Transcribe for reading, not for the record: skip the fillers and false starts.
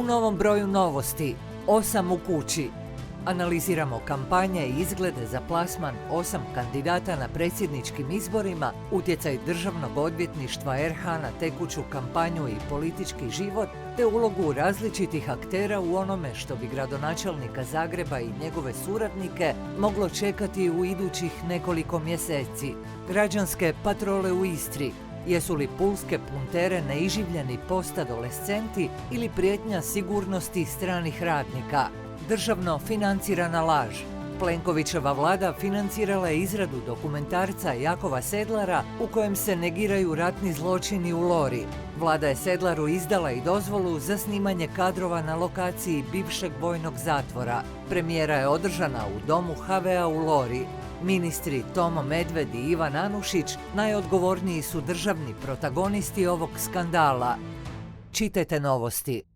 U novom broju novosti, 8 u kući. Analiziramo kampanje i izglede za plasman 8 kandidata na predsjedničkim izborima, utjecaj Državnog odvjetništva RH na tekuću kampanju i politički život, te ulogu različitih aktera u onome što bi gradonačelnika Zagreba i njegove suradnike moglo čekati u idućih nekoliko mjeseci. Građanske patrole u Istri. Jesu li pulske puntere neiživljeni postadolescenti ili prijetnja sigurnosti stranih radnika? Državno financirana laž. Plenkovićeva vlada financirala je izradu dokumentarca Jakova Sedlara u kojem se negiraju ratni zločini u Lori. Vlada je Sedlaru izdala i dozvolu za snimanje kadrova na lokaciji bivšeg vojnog zatvora. Premijera je održana u domu HV-a u Lori. Ministri Tomo Medved i Ivan Anušić najodgovorniji su državni protagonisti ovog skandala. Čitajte novosti.